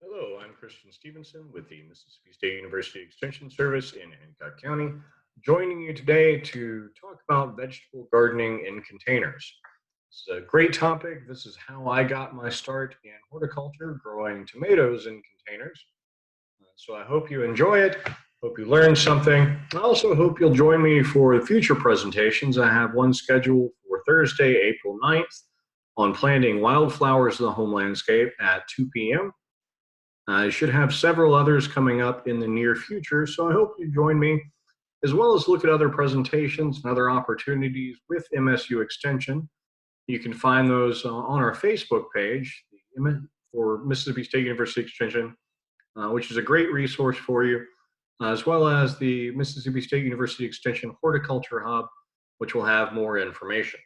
Hello, I'm Christian Stevenson with the Mississippi State University Extension Service in Hancock County, joining you today to talk about vegetable gardening in containers. It's a great topic. This is how I got my start in horticulture, growing tomatoes in containers. So I hope you enjoy it. Hope you learned something. I also hope you'll join me for the future presentations. I have one scheduled for Thursday, April 9th on planting wildflowers in the home landscape at 2 p.m. I should have several others coming up in the near future, so I hope you join me, as well as look at other presentations and other opportunities with MSU Extension. You can find those on our Facebook page for Mississippi State University Extension, which is a great resource for you, as well as the Mississippi State University Extension Horticulture Hub, which will have more information.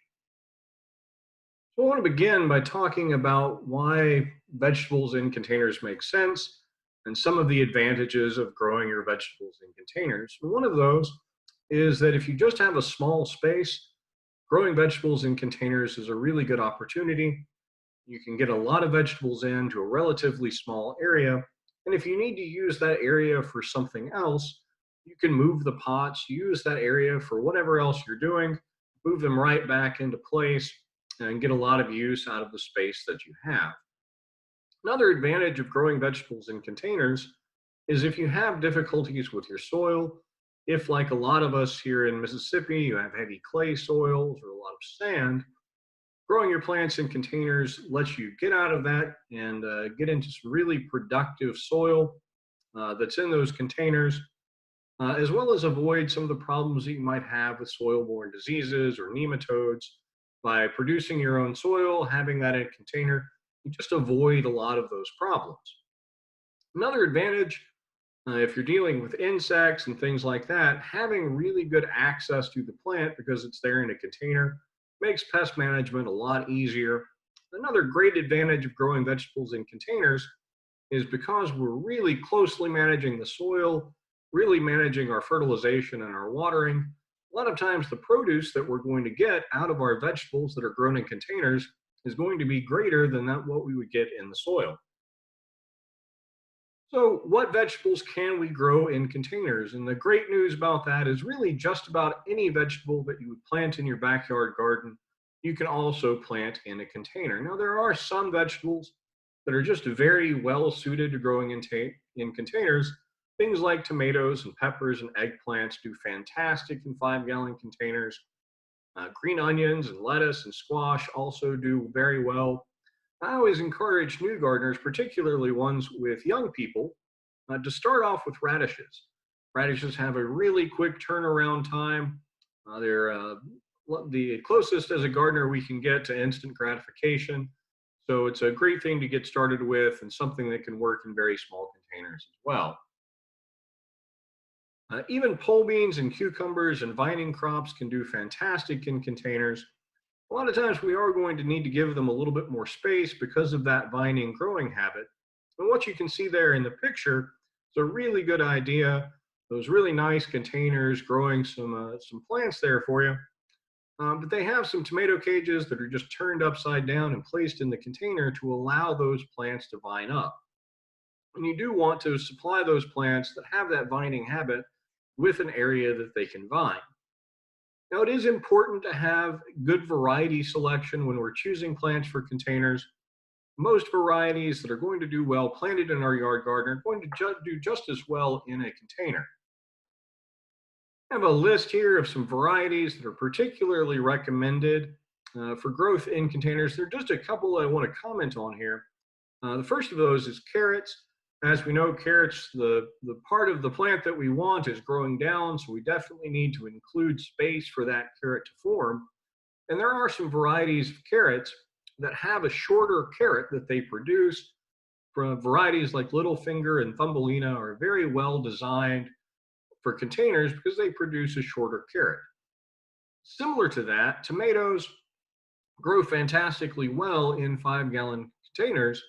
So I want to begin by talking about why vegetables in containers make sense and some of the advantages of growing your vegetables in containers. One of those is that if you just have a small space, growing vegetables in containers is a really good opportunity. You can get a lot of vegetables into a relatively small area. And if you need to use that area for something else, you can move the pots, use that area for whatever else you're doing, move them right back into place, and get a lot of use out of the space that you have. Another advantage of growing vegetables in containers is if you have difficulties with your soil, if like a lot of us here in Mississippi, you have heavy clay soils or a lot of sand, growing your plants in containers lets you get out of that and get into some really productive soil that's in those containers, as well as avoid some of the problems that you might have with soil-borne diseases or nematodes. By producing your own soil, having that in a container, you just avoid a lot of those problems. Another advantage, if you're dealing with insects and things like that, having really good access to the plant because it's there in a container makes pest management a lot easier. Another great advantage of growing vegetables in containers is because we're really closely managing the soil, really managing our fertilization and our watering. A lot of times the produce that we're going to get out of our vegetables that are grown in containers is going to be greater than what we would get in the soil. So what vegetables can we grow in containers? And the great news about that is really just about any vegetable that you would plant in your backyard garden, you can also plant in a container. Now, there are some vegetables that are just very well suited to growing in containers. Things like tomatoes and peppers and eggplants do fantastic in 5-gallon containers. Green onions and lettuce and squash also do very well. I always encourage new gardeners, particularly ones with young people, to start off with radishes. Radishes have a really quick turnaround time. They're the closest as a gardener we can get to instant gratification. So it's a great thing to get started with and something that can work in very small containers as well. Even pole beans and cucumbers and vining crops can do fantastic in containers. A lot of times we are going to need to give them a little bit more space because of that vining growing habit. And what you can see there in the picture is a really good idea. Those really nice containers growing some plants there for you. But they have some tomato cages that are just turned upside down and placed in the container to allow those plants to vine up. And you do want to supply those plants that have that vining habit with an area that they can vine. Now, it is important to have good variety selection when we're choosing plants for containers. Most varieties that are going to do well planted in our yard garden are going to do just as well in a container. I have a list here of some varieties that are particularly recommended for growth in containers. There are just a couple I want to comment on here. The first of those is carrots. As we know, carrots, the part of the plant that we want is growing down, so we definitely need to include space for that carrot to form. And there are some varieties of carrots that have a shorter carrot that they produce. From varieties like Littlefinger and Thumbelina are very well designed for containers because they produce a shorter carrot. Similar to that, tomatoes grow fantastically well in 5-gallon containers.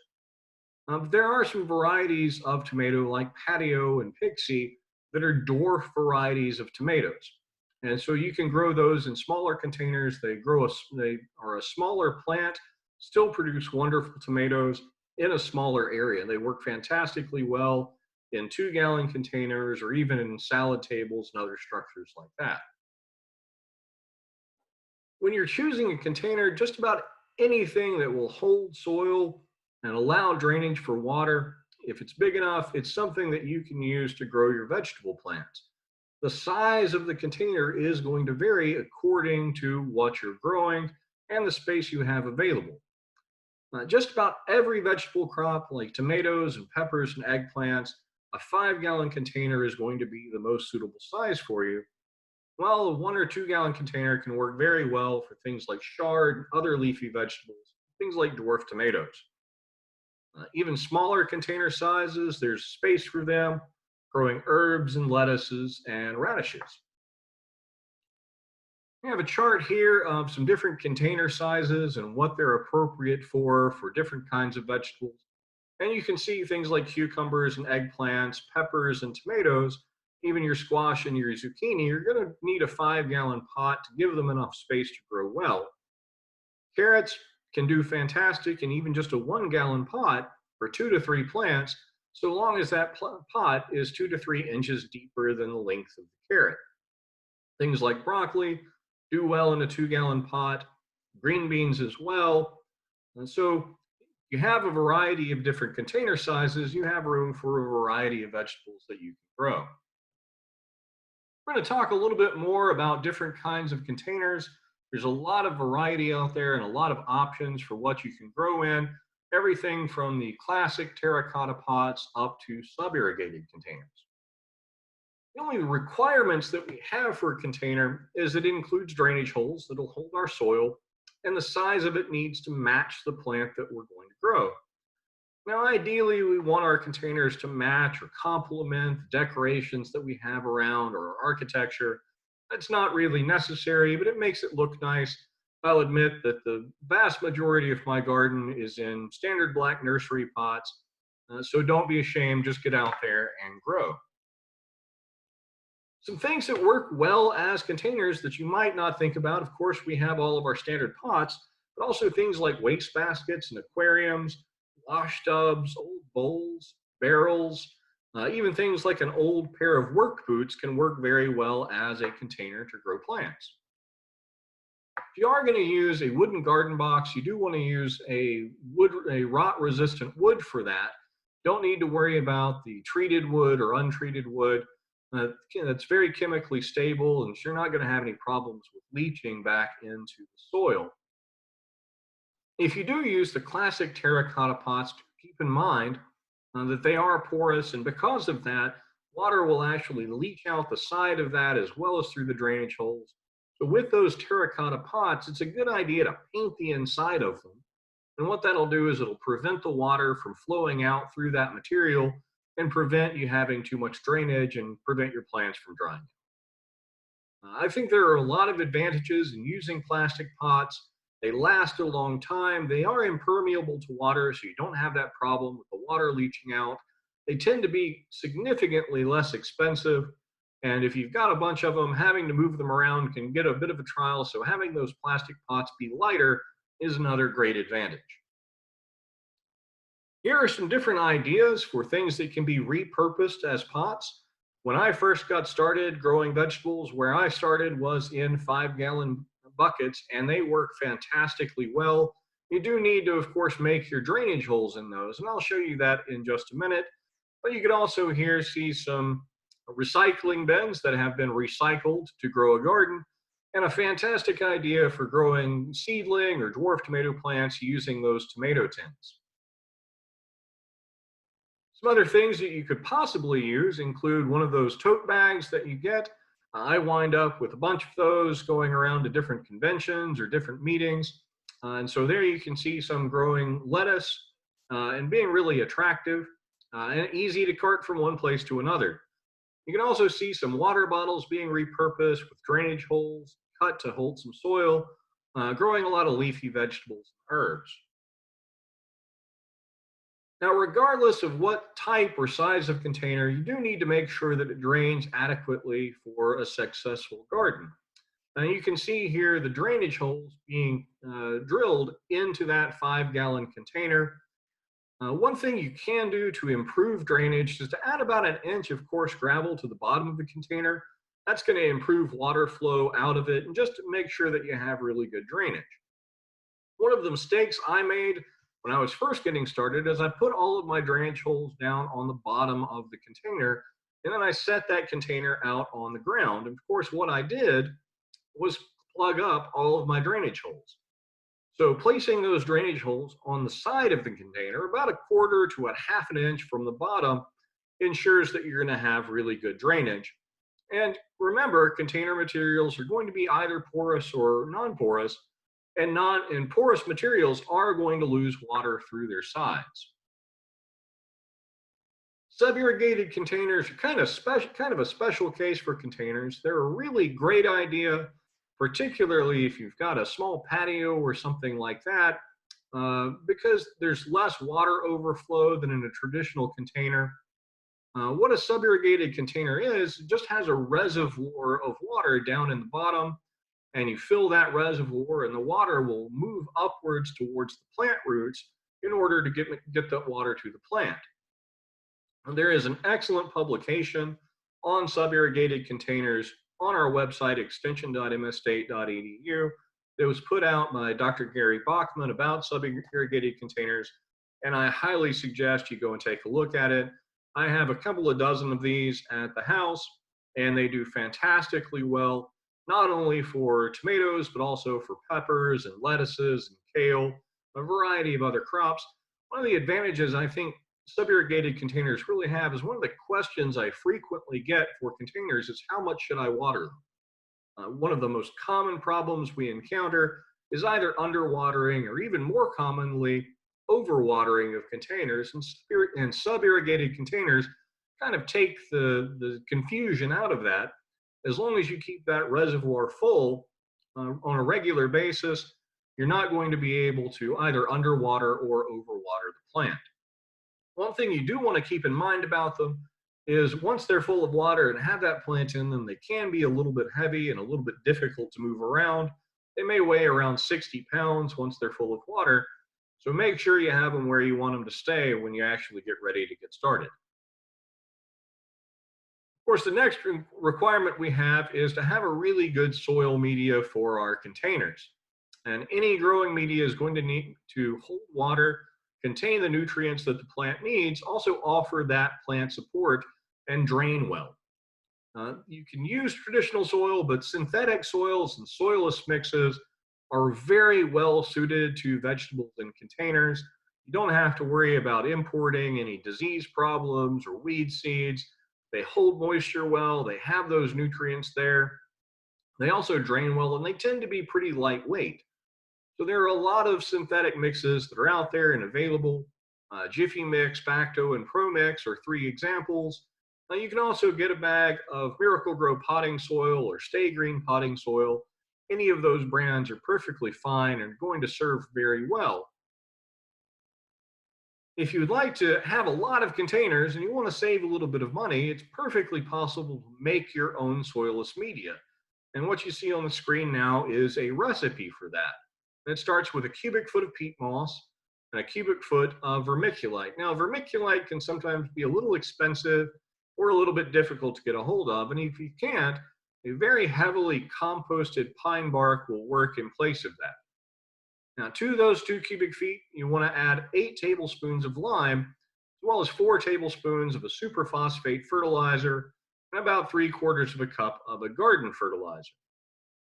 There are some varieties of tomato like Patio and Pixie that are dwarf varieties of tomatoes. And so you can grow those in smaller containers. They are a smaller plant, still produce wonderful tomatoes. in a smaller area. They work fantastically well in 2-gallon containers or even in salad tables and other structures like that. When you're choosing a container, just about anything that will hold soil and allow drainage for water, if it's big enough, it's something that you can use to grow your vegetable plants. The size of the container is going to vary according to what you're growing and the space you have available. Just about every vegetable crop, like tomatoes and peppers and eggplants, a 5-gallon container is going to be the most suitable size for you. While a 1 or 2-gallon container can work very well for things like chard and other leafy vegetables, things like dwarf tomatoes. Even smaller container sizes, there's space for them, growing herbs and lettuces and radishes. We have a chart here of some different container sizes and what they're appropriate for different kinds of vegetables. And you can see things like cucumbers and eggplants, peppers and tomatoes, even your squash and your zucchini, you're going to need a 5-gallon pot to give them enough space to grow well. Carrots can do fantastic in even just a 1-gallon pot for 2 to 3 plants, so long as that pot is 2 to 3 inches deeper than the length of the carrot. Things like broccoli do well in a 2-gallon pot, green beans as well. And so you have a variety of different container sizes, you have room for a variety of vegetables that you can grow. We're going to talk a little bit more about different kinds of containers. There's a lot of variety out there and a lot of options for what you can grow in, everything from the classic terracotta pots up to sub-irrigated containers. The only requirements that we have for a container is it includes drainage holes that'll hold our soil, and the size of it needs to match the plant that we're going to grow. Now, ideally, we want our containers to match or complement the decorations that we have around or our architecture. That's not really necessary, but it makes it look nice. I'll admit that the vast majority of my garden is in standard black nursery pots, so don't be ashamed, just get out there and grow. Some things that work well as containers that you might not think about. Of course, we have all of our standard pots, but also things like waste baskets and aquariums, wash tubs, old bowls, barrels, even things like an old pair of work boots can work very well as a container to grow plants. If you are going to use a wooden garden box, you do want to use a rot resistant wood for that. Don't need to worry about the treated wood or untreated wood. It's very chemically stable, and you're not going to have any problems with leaching back into the soil. If you do use the classic terracotta pots, keep in mind that they are porous, and because of that, water will actually leach out the side of that as well as through the drainage holes. So with those terracotta pots, it's a good idea to paint the inside of them. And what that'll do is it'll prevent the water from flowing out through that material and prevent you having too much drainage and prevent your plants from drying. I think there are a lot of advantages in using plastic pots. They last a long time. They are impermeable to water, so you don't have that problem with the water leaching out. They tend to be significantly less expensive. And if you've got a bunch of them, having to move them around can get a bit of a trial. So having those plastic pots be lighter is another great advantage. Here are some different ideas for things that can be repurposed as pots. When I first got started growing vegetables, where I started was in 5-gallon buckets, and they work fantastically well. You do need to, of course, make your drainage holes in those, and I'll show you that in just a minute. But you can also here see some recycling bins that have been recycled to grow a garden, and a fantastic idea for growing seedling or dwarf tomato plants using those tomato tins. Some other things that you could possibly use include one of those tote bags that you get. I wind up with a bunch of those going around to different conventions or different meetings. And so there you can see some growing lettuce and being really attractive and easy to cart from one place to another. You can also see some water bottles being repurposed with drainage holes cut to hold some soil, growing a lot of leafy vegetables and herbs. Now, regardless of what type or size of container, you do need to make sure that it drains adequately for a successful garden. And you can see here the drainage holes being drilled into that 5-gallon container. One thing you can do to improve drainage is to add about an inch of coarse gravel to the bottom of the container. That's going to improve water flow out of it and just to make sure that you have really good drainage. One of the mistakes I made when I was first getting started is I put all of my drainage holes down on the bottom of the container, and then I set that container out on the ground. And of course, what I did was plug up all of my drainage holes. So placing those drainage holes on the side of the container, about a quarter to a half an inch from the bottom, ensures that you're going to have really good drainage. And remember, container materials are going to be either porous or non-porous, and porous materials are going to lose water through their sides. Sub-irrigated containers are kind of a special case for containers. They're a really great idea, particularly if you've got a small patio or something like that, because there's less water overflow than in a traditional container. What a sub-irrigated container is, it just has a reservoir of water down in the bottom, and you fill that reservoir, and the water will move upwards towards the plant roots in order to get that water to the plant. There is an excellent publication on sub-irrigated containers on our website, extension.mstate.edu. It was put out by Dr. Gary Bachman about sub-irrigated containers, and I highly suggest you go and take a look at it. I have a couple of dozen of these at the house, and they do fantastically well, not only for tomatoes, but also for peppers and lettuces and kale, a variety of other crops. One of the advantages I think sub-irrigated containers really have is one of the questions I frequently get for containers is how much should I water them? One of the most common problems we encounter is either underwatering or even more commonly overwatering of containers, and sub-irrigated containers kind of take the confusion out of that. As long as you keep that reservoir full on a regular basis, you're not going to be able to either underwater or overwater the plant. One thing you do want to keep in mind about them is once they're full of water and have that plant in them, they can be a little bit heavy and a little bit difficult to move around. They may weigh around 60 pounds once they're full of water. So make sure you have them where you want them to stay when you actually get ready to get started. Of course, the next requirement we have is to have a really good soil media for our containers. And any growing media is going to need to hold water, contain the nutrients that the plant needs, also offer that plant support, and drain well. You can use traditional soil, but synthetic soils and soilless mixes are very well suited to vegetables in containers. You don't have to worry about importing any disease problems or weed seeds. They hold moisture well, they have those nutrients there. They also drain well, and they tend to be pretty lightweight. So there are a lot of synthetic mixes that are out there and available. Jiffy Mix, Bacto, and Pro Mix are three examples. You can also get a bag of Miracle Grow potting soil or Stay Green potting soil. Any of those brands are perfectly fine and going to serve very well. If you'd like to have a lot of containers and you want to save a little bit of money, it's perfectly possible to make your own soilless media. And what you see on the screen now is a recipe for that. It starts with a cubic foot of peat moss and a cubic foot of vermiculite. Now, vermiculite can sometimes be a little expensive or a little bit difficult to get a hold of. And if you can't, a very heavily composted pine bark will work in place of that. Now, to those 2 cubic feet, you want to add 8 tablespoons of lime, as well as 4 tablespoons of a superphosphate fertilizer, and about 3/4 of a cup of a garden fertilizer.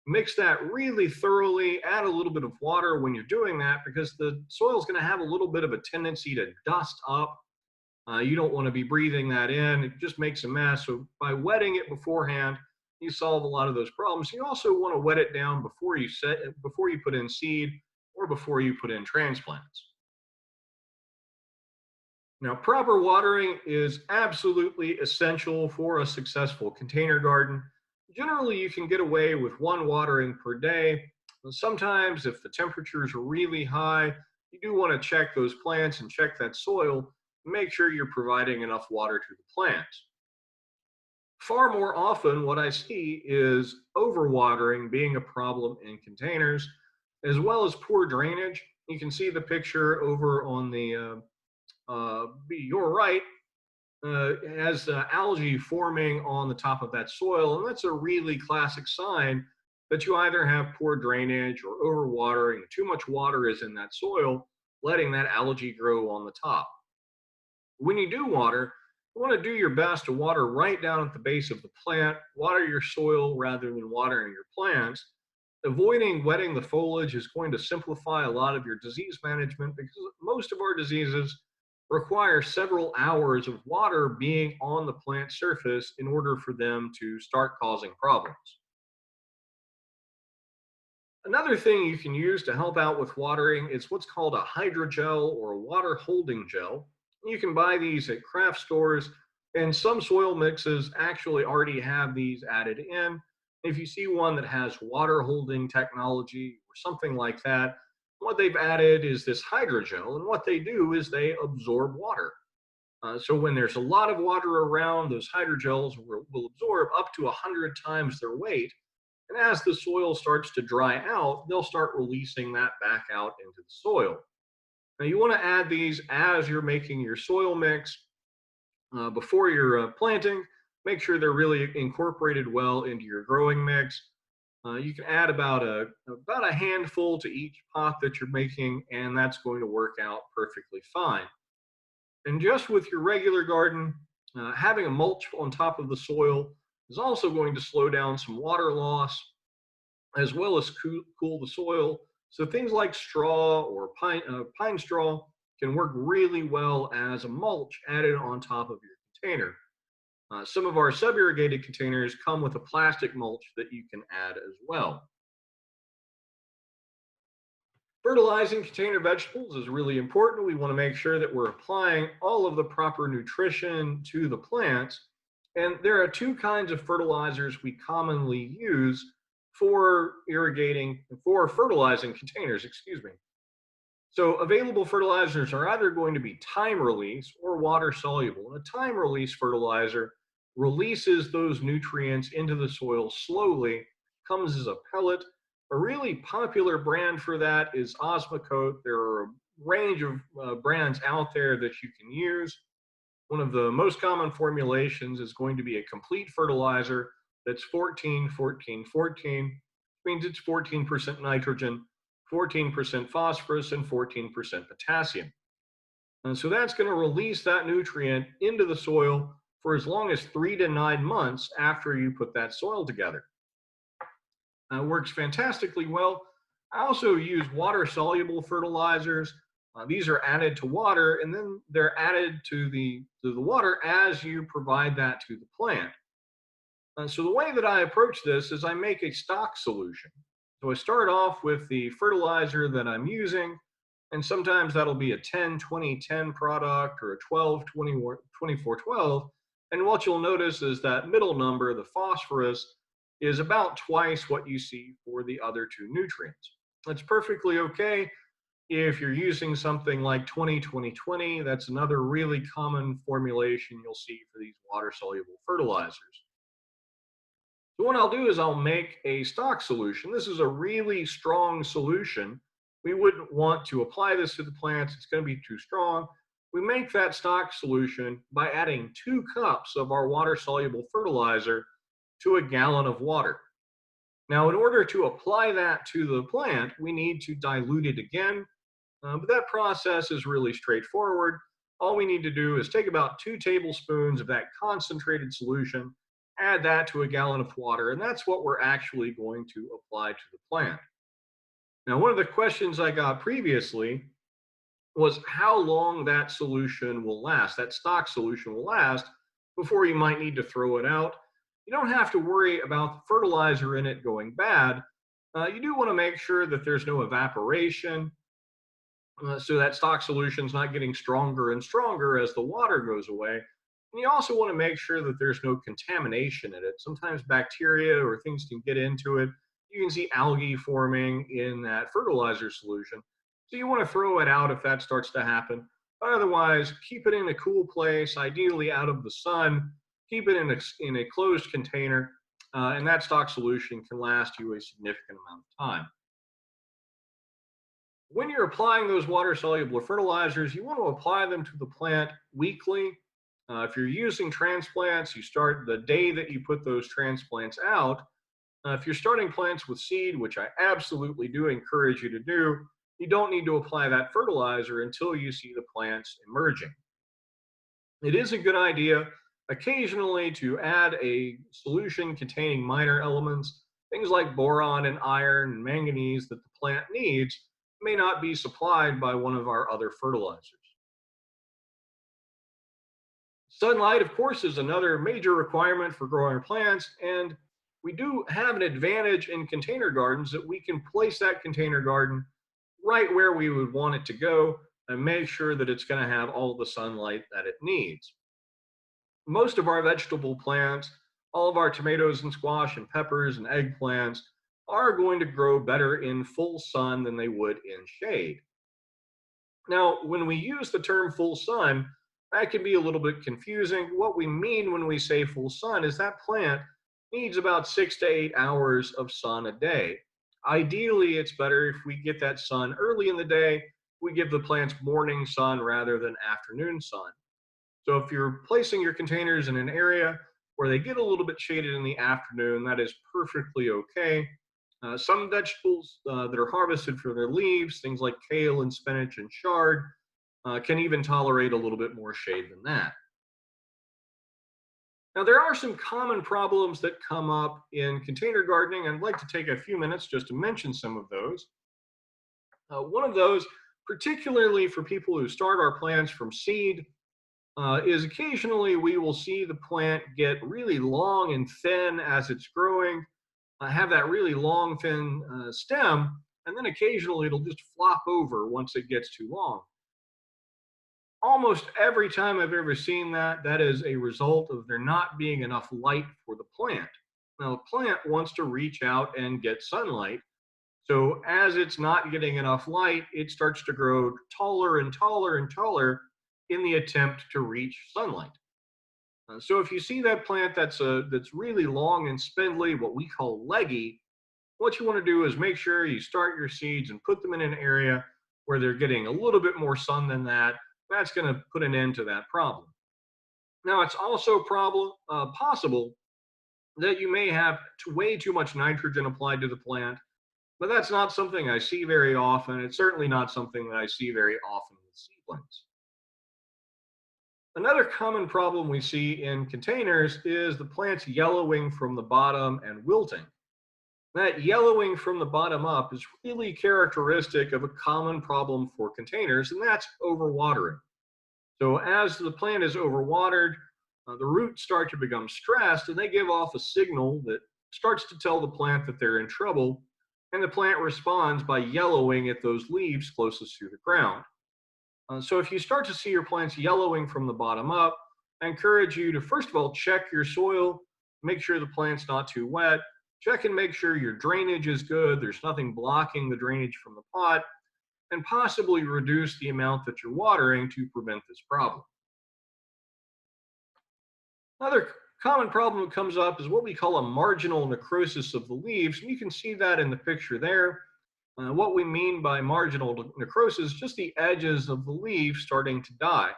Mix that really thoroughly, add a little bit of water when you're doing that because the soil is going to have a little bit of a tendency to dust up. You don't want to be breathing that in. It just makes a mess. So by wetting it beforehand, you solve a lot of those problems. You also want to wet it down before you put in seed or before you put in transplants. Now, proper watering is absolutely essential for a successful container garden. Generally, you can get away with 1 watering per day. Sometimes, if the temperatures are really high, you do want to check those plants and check that soil and make sure you're providing enough water to the plants. Far more often, what I see is overwatering being a problem in containers, as well as poor drainage. You can see the picture over on the you're right, has algae forming on the top of that soil. And that's a really classic sign that you either have poor drainage or overwatering. Too much water is in that soil, letting that algae grow on the top. When you do water, you want to do your best to water right down at the base of the plant, water your soil rather than watering your plants. Avoiding wetting the foliage is going to simplify a lot of your disease management because most of our diseases require several hours of water being on the plant surface in order for them to start causing problems. Another thing you can use to help out with watering is what's called a hydrogel or a water holding gel. You can buy these at craft stores, and some soil mixes actually already have these added in. If you see one that has water holding technology or something like that, what they've added is this hydrogel, and what they do is they absorb water. So when there's a lot of water around, those hydrogels will absorb up to 100 times their weight. And as the soil starts to dry out, they'll start releasing that back out into the soil. Now, you want to add these as you're making your soil mix before you're planting. Make sure they're really incorporated well into your growing mix. You can add about a handful to each pot that you're making, and that's going to work out perfectly fine. And just with your regular garden, having a mulch on top of the soil is also going to slow down some water loss as well as cool the soil. So things like straw or pine straw can work really well as a mulch added on top of your container. Some of our sub-irrigated containers come with a plastic mulch that you can add as well. Fertilizing container vegetables is really important. We want to make sure that we're applying all of the proper nutrition to the plants. And there are two kinds of fertilizers we commonly use for fertilizing containers, excuse me. So available fertilizers are either going to be time release or water soluble. And a time release fertilizer releases those nutrients into the soil slowly, comes as a pellet. A really popular brand for that is Osmocote. There are a range of brands out there that you can use. One of the most common formulations is going to be a complete fertilizer that's 14, 14, 14, which means it's 14% nitrogen, 14% phosphorus, and 14% potassium. And so that's going to release that nutrient into the soil for as long as 3 to 9 months after you put that soil together. Works fantastically well. I also use water-soluble fertilizers. These are added to water, and then they're added to the water as you provide that to the plant. So the way that I approach this is I make a stock solution. So I start off with the fertilizer that I'm using, and sometimes that'll be a 10-20-10 product or a 12-24-12. And what you'll notice is that middle number, the phosphorus, is about twice what you see for the other two nutrients. That's perfectly okay if you're using something like 20-20-20. That's another really common formulation you'll see for these water-soluble fertilizers. So what I'll do is I'll make a stock solution. This is a really strong solution. We wouldn't want to apply this to the plants. It's going to be too strong. We make that stock solution by adding 2 cups of our water-soluble fertilizer to a gallon of water. Now, in order to apply that to the plant, we need to dilute it again, but that process is really straightforward. All we need to do is take about 2 tablespoons of that concentrated solution, add that to a gallon of water, and that's what we're actually going to apply to the plant. Now, one of the questions I got previously was how long that solution will last, that stock solution will last, before you might need to throw it out. You don't have to worry about the fertilizer in it going bad. You do want to make sure that there's no evaporation, so that stock solution is not getting stronger and stronger as the water goes away. And you also want to make sure that there's no contamination in it. Sometimes bacteria or things can get into it. You can see algae forming in that fertilizer solution. So you want to throw it out if that starts to happen. But otherwise, keep it in a cool place, ideally out of the sun. Keep it in a closed container, and that stock solution can last you a significant amount of time. When you're applying those water-soluble fertilizers, you want to apply them to the plant weekly. If you're using transplants, you start the day that you put those transplants out. If you're starting plants with seed, which I absolutely do encourage you to do, you don't need to apply that fertilizer until you see the plants emerging. It is a good idea occasionally to add a solution containing minor elements, things like boron and iron and manganese that the plant needs may not be supplied by one of our other fertilizers. Sunlight, of course, is another major requirement for growing plants, and we do have an advantage in container gardens that we can place that container garden right where we would want it to go and make sure that it's going to have all the sunlight that it needs. Most of our vegetable plants, all of our tomatoes and squash and peppers and eggplants are going to grow better in full sun than they would in shade. Now, when we use the term full sun, that can be a little bit confusing. What we mean when we say full sun is that plant needs about 6 to 8 hours of sun a day. Ideally, it's better if we get that sun early in the day. We give the plants morning sun rather than afternoon sun. So if you're placing your containers in an area where they get a little bit shaded in the afternoon, that is perfectly okay. Some vegetables that are harvested for their leaves, things like kale and spinach and chard, can even tolerate a little bit more shade than that. Now, there are some common problems that come up in container gardening, and I'd like to take a few minutes just to mention some of those. One of those, particularly for people who start our plants from seed, is occasionally we will see the plant get really long and thin as it's growing, have that really long, thin stem, and then occasionally it'll just flop over once it gets too long. Almost every time I've ever seen that, that is a result of there not being enough light for the plant. Now, the plant wants to reach out and get sunlight. So as it's not getting enough light, it starts to grow taller and taller and taller in the attempt to reach sunlight. So if you see that plant that's really long and spindly, what we call leggy, what you want to do is make sure you start your seeds and put them in an area where they're getting a little bit more sun than that. That's going to put an end to that problem. Now, it's also possible that you may have way too much nitrogen applied to the plant, but that's not something I see very often. It's certainly not something that I see very often with seedlings. Another common problem we see in containers is the plants yellowing from the bottom and wilting. That yellowing from the bottom up is really characteristic of a common problem for containers, and that's overwatering. So as the plant is overwatered, the roots start to become stressed and they give off a signal that starts to tell the plant that they're in trouble, and the plant responds by yellowing at those leaves closest to the ground. So if you start to see your plants yellowing from the bottom up, I encourage you to first of all check your soil, make sure the plant's not too wet, check and make sure your drainage is good, there's nothing blocking the drainage from the pot, and possibly reduce the amount that you're watering to prevent this problem. Another common problem that comes up is what we call a marginal necrosis of the leaves. And you can see that in the picture there. What we mean by marginal necrosis is just the edges of the leaves starting to die.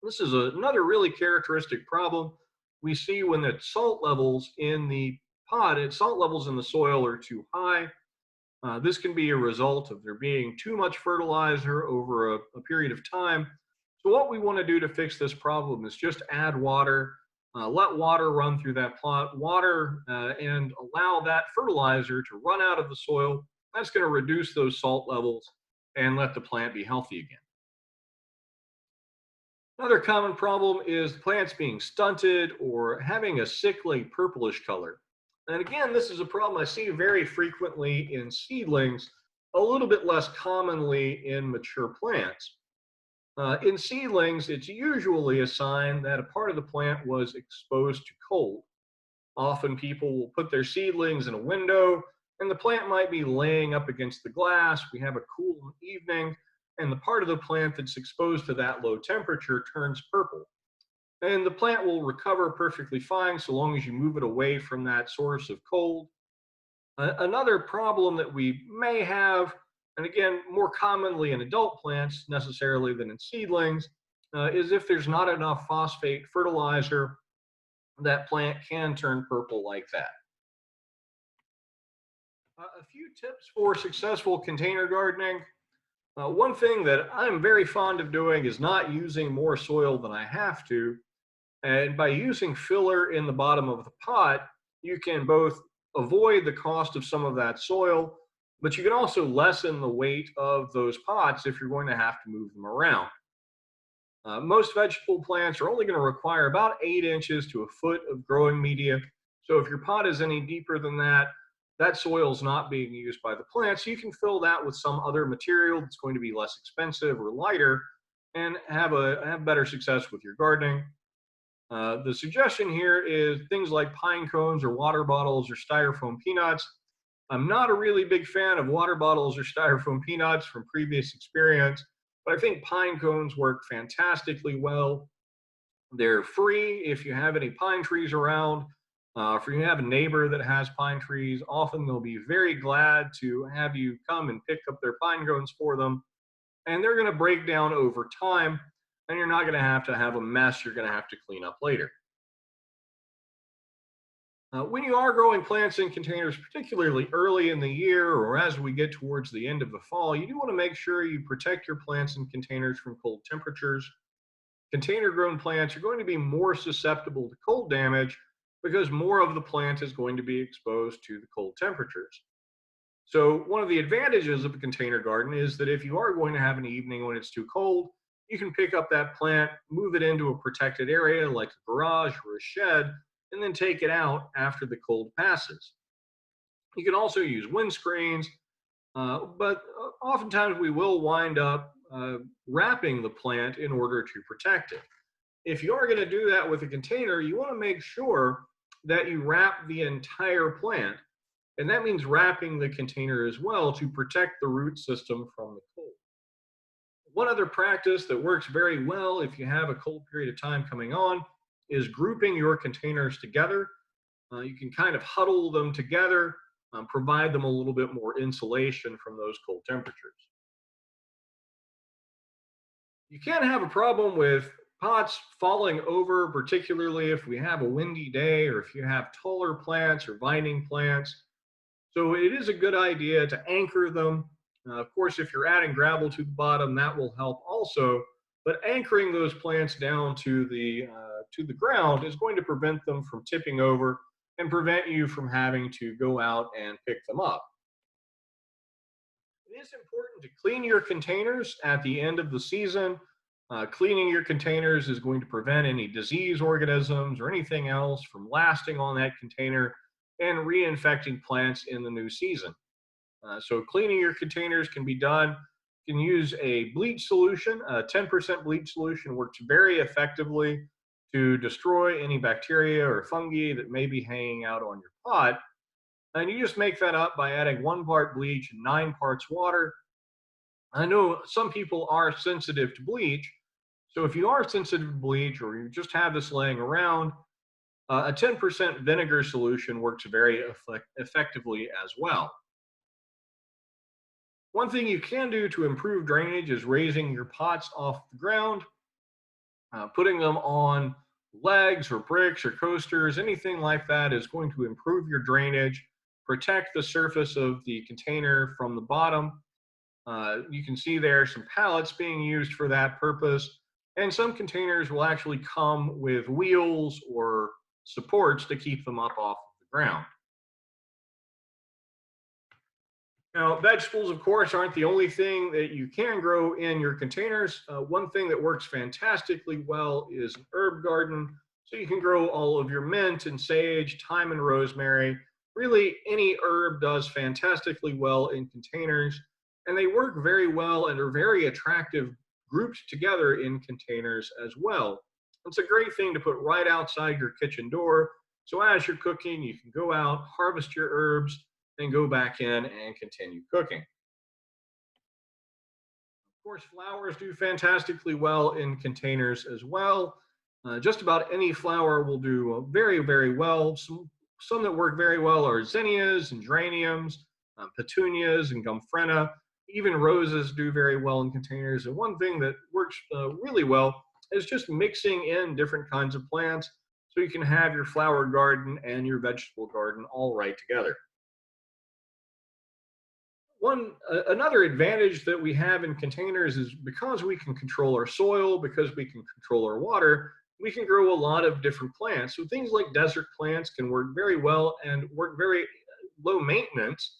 This is another really characteristic problem we see when the salt levels in the pot, salt levels in the soil are too high. This can be a result of there being too much fertilizer over a period of time. So what we want to do to fix this problem is just add water, let water run through that plot, and allow that fertilizer to run out of the soil. That's going to reduce those salt levels and let the plant be healthy again. Another common problem is plants being stunted or having a sickly purplish color. And again, this is a problem I see very frequently in seedlings, a little bit less commonly in mature plants. In seedlings, it's usually a sign that a part of the plant was exposed to cold. Often people will put their seedlings in a window, and the plant might be laying up against the glass. We have a cool evening, and the part of the plant that's exposed to that low temperature turns purple. And the plant will recover perfectly fine so long as you move it away from that source of cold. Another problem that we may have and again, more commonly in adult plants necessarily than in seedlings, is if there's not enough phosphate fertilizer, that plant can turn purple like that. A few tips for successful container gardening. One thing that I'm very fond of doing is not using more soil than I have to. And by using filler in the bottom of the pot, you can both avoid the cost of some of that soil, but you can also lessen the weight of those pots if you're going to have to move them around. Most vegetable plants are only going to require about 8 inches to a foot of growing media. So if your pot is any deeper than that, that soil is not being used by the plant. So you can fill that with some other material that's going to be less expensive or lighter and have better success with your gardening. The suggestion here is things like pine cones or water bottles or styrofoam peanuts. I'm not a really big fan of water bottles or styrofoam peanuts from previous experience, but I think pine cones work fantastically well. They're free if you have any pine trees around. If you have a neighbor that has pine trees, often they'll be very glad to have you come and pick up their pine cones for them. And they're going to break down over time, and you're not going to have a mess you're going to have to clean up later. When you are growing plants in containers, particularly early in the year or as we get towards the end of the fall, you do want to make sure you protect your plants in containers from cold temperatures. Container grown plants are going to be more susceptible to cold damage because more of the plant is going to be exposed to the cold temperatures. So one of the advantages of a container garden is that if you are going to have an evening when it's too cold, you can pick up that plant, move it into a protected area like a garage or a shed, and then take it out after the cold passes. You can also use windscreens, but oftentimes we will wind up wrapping the plant in order to protect it. If you are going to do that with a container, you want to make sure that you wrap the entire plant. And that means wrapping the container as well to protect the root system from the cold. One other practice that works very well if you have a cold period of time coming on is grouping your containers together. You can kind of huddle them together, provide them a little bit more insulation from those cold temperatures. You can have a problem with pots falling over, particularly if we have a windy day or if you have taller plants or vining plants. So it is a good idea to anchor them. Of course, if you're adding gravel to the bottom, that will help also. But anchoring those plants down to the ground is going to prevent them from tipping over and prevent you from having to go out and pick them up. It is important to clean your containers at the end of the season. Cleaning your containers is going to prevent any disease organisms or anything else from lasting on that container and reinfecting plants in the new season. So cleaning your containers can be done. You can use a bleach solution. A 10% bleach solution works very effectively to destroy any bacteria or fungi that may be hanging out on your pot. And you just make that up by adding 1 part bleach and 9 parts water. I know some people are sensitive to bleach. So if you are sensitive to bleach or you just have this laying around, a 10% vinegar solution works very effectively as well. One thing you can do to improve drainage is raising your pots off the ground, putting them on legs or bricks or coasters, anything like that is going to improve your drainage, protect the surface of the container from the bottom. You can see there some pallets being used for that purpose, and some containers will actually come with wheels or supports to keep them up off the ground. Now, vegetables, of course, aren't the only thing that you can grow in your containers. One thing that works fantastically well is an herb garden. So you can grow all of your mint and sage, thyme and rosemary. Really, any herb does fantastically well in containers, and they work very well and are very attractive grouped together in containers as well. It's a great thing to put right outside your kitchen door. So as you're cooking, you can go out, harvest your herbs, then go back in and continue cooking. Of course, flowers do fantastically well in containers as well. Just about any flower will do very, very well. Some that work very well are zinnias and geraniums, petunias and gomphrena. Even roses do very well in containers. And one thing that works really well is just mixing in different kinds of plants so you can have your flower garden and your vegetable garden all right together. Another advantage that we have in containers is because we can control our soil, because we can control our water, we can grow a lot of different plants. So things like desert plants can work very well and work very low maintenance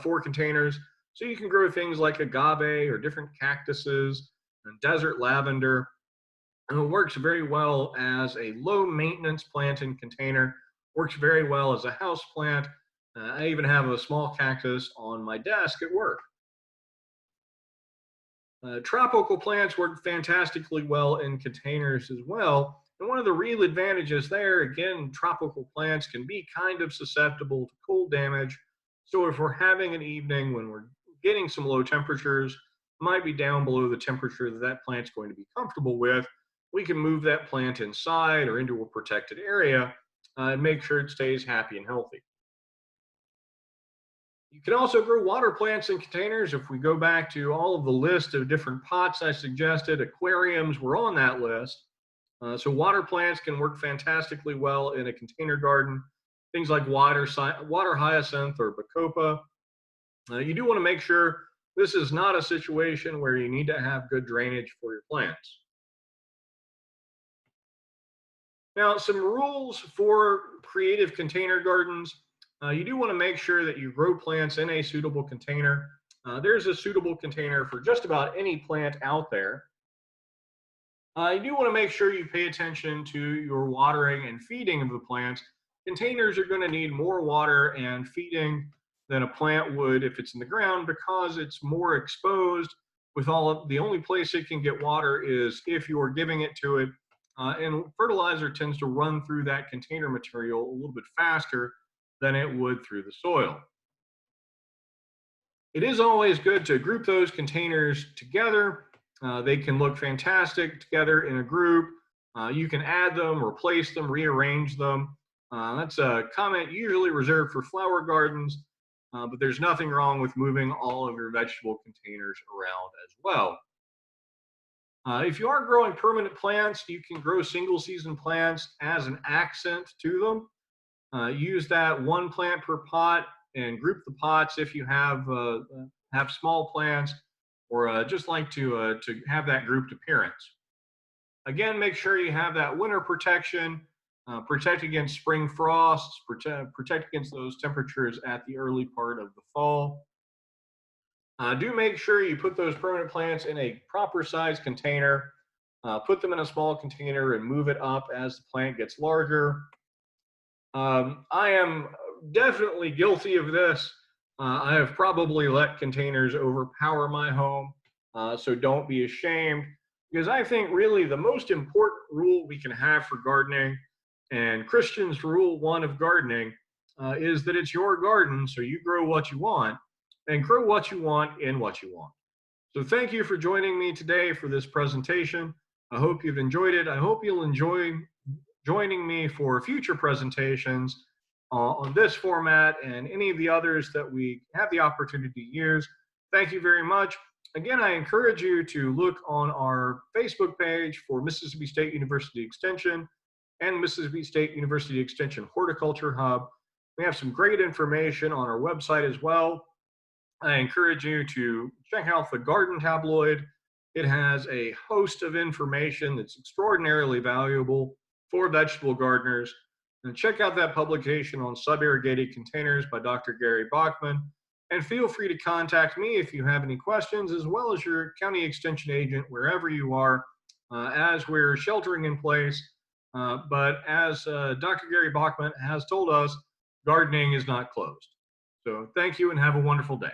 for containers. So you can grow things like agave or different cactuses and desert lavender. And it works very well as a low maintenance plant in container, works very well as a house plant. I even have a small cactus on my desk at work. Tropical plants work fantastically well in containers as well. And one of the real advantages there, again, tropical plants can be kind of susceptible to cold damage. So if we're having an evening when we're getting some low temperatures, might be down below the temperature that that plant's going to be comfortable with, we can move that plant inside or into a protected area and make sure it stays happy and healthy. You can also grow water plants in containers. If we go back to all of the list of different pots I suggested, aquariums were on that list. So water plants can work fantastically well in a container garden. Things like water hyacinth or bacopa. You do want to make sure this is not a situation where you need to have good drainage for your plants. Now, some rules for creative container gardens. You do want to make sure that you grow plants in a suitable container. There's a suitable container for just about any plant out there. You do want to make sure you pay attention to your watering and feeding of the plants. Containers are going to need more water and feeding than a plant would if it's in the ground because it's more exposed. With all of the only place it can get water is if you're giving it to it. And fertilizer tends to run through that container material a little bit faster than it would through the soil. It is always good to group those containers together. They can look fantastic together in a group. You can add them, replace them, rearrange them. That's a comment usually reserved for flower gardens, but there's nothing wrong with moving all of your vegetable containers around as well. If you are growing permanent plants, you can grow single season plants as an accent to them. Use that one plant per pot and group the pots if you have small plants or just like to have that grouped appearance. Again, make sure you have that winter protection, protect against spring frosts, protect against those temperatures at the early part of the fall. Do make sure you put those permanent plants in a proper size container. Put them in a small container and move it up as the plant gets larger. I am definitely guilty of this. I have probably let containers overpower my home, so don't be ashamed, because I think really the most important rule we can have for gardening, and Christian's rule one of gardening, is that it's your garden, so you grow what you want, and grow what you want in what you want. So thank you for joining me today for this presentation. I hope you've enjoyed it. I hope you'll enjoy joining me for future presentations on this format and any of the others that we have the opportunity to use. Thank you very much. Again, I encourage you to look on our Facebook page for Mississippi State University Extension and Mississippi State University Extension Horticulture Hub. We have some great information on our website as well. I encourage you to check out the Garden Tabloid. It has a host of information that's extraordinarily valuable for vegetable gardeners. And check out that publication on sub-irrigated containers by Dr. Gary Bachman. And feel free to contact me if you have any questions, as well as your county extension agent, wherever you are, as we're sheltering in place. But as Dr. Gary Bachman has told us, gardening is not closed. So thank you and have a wonderful day.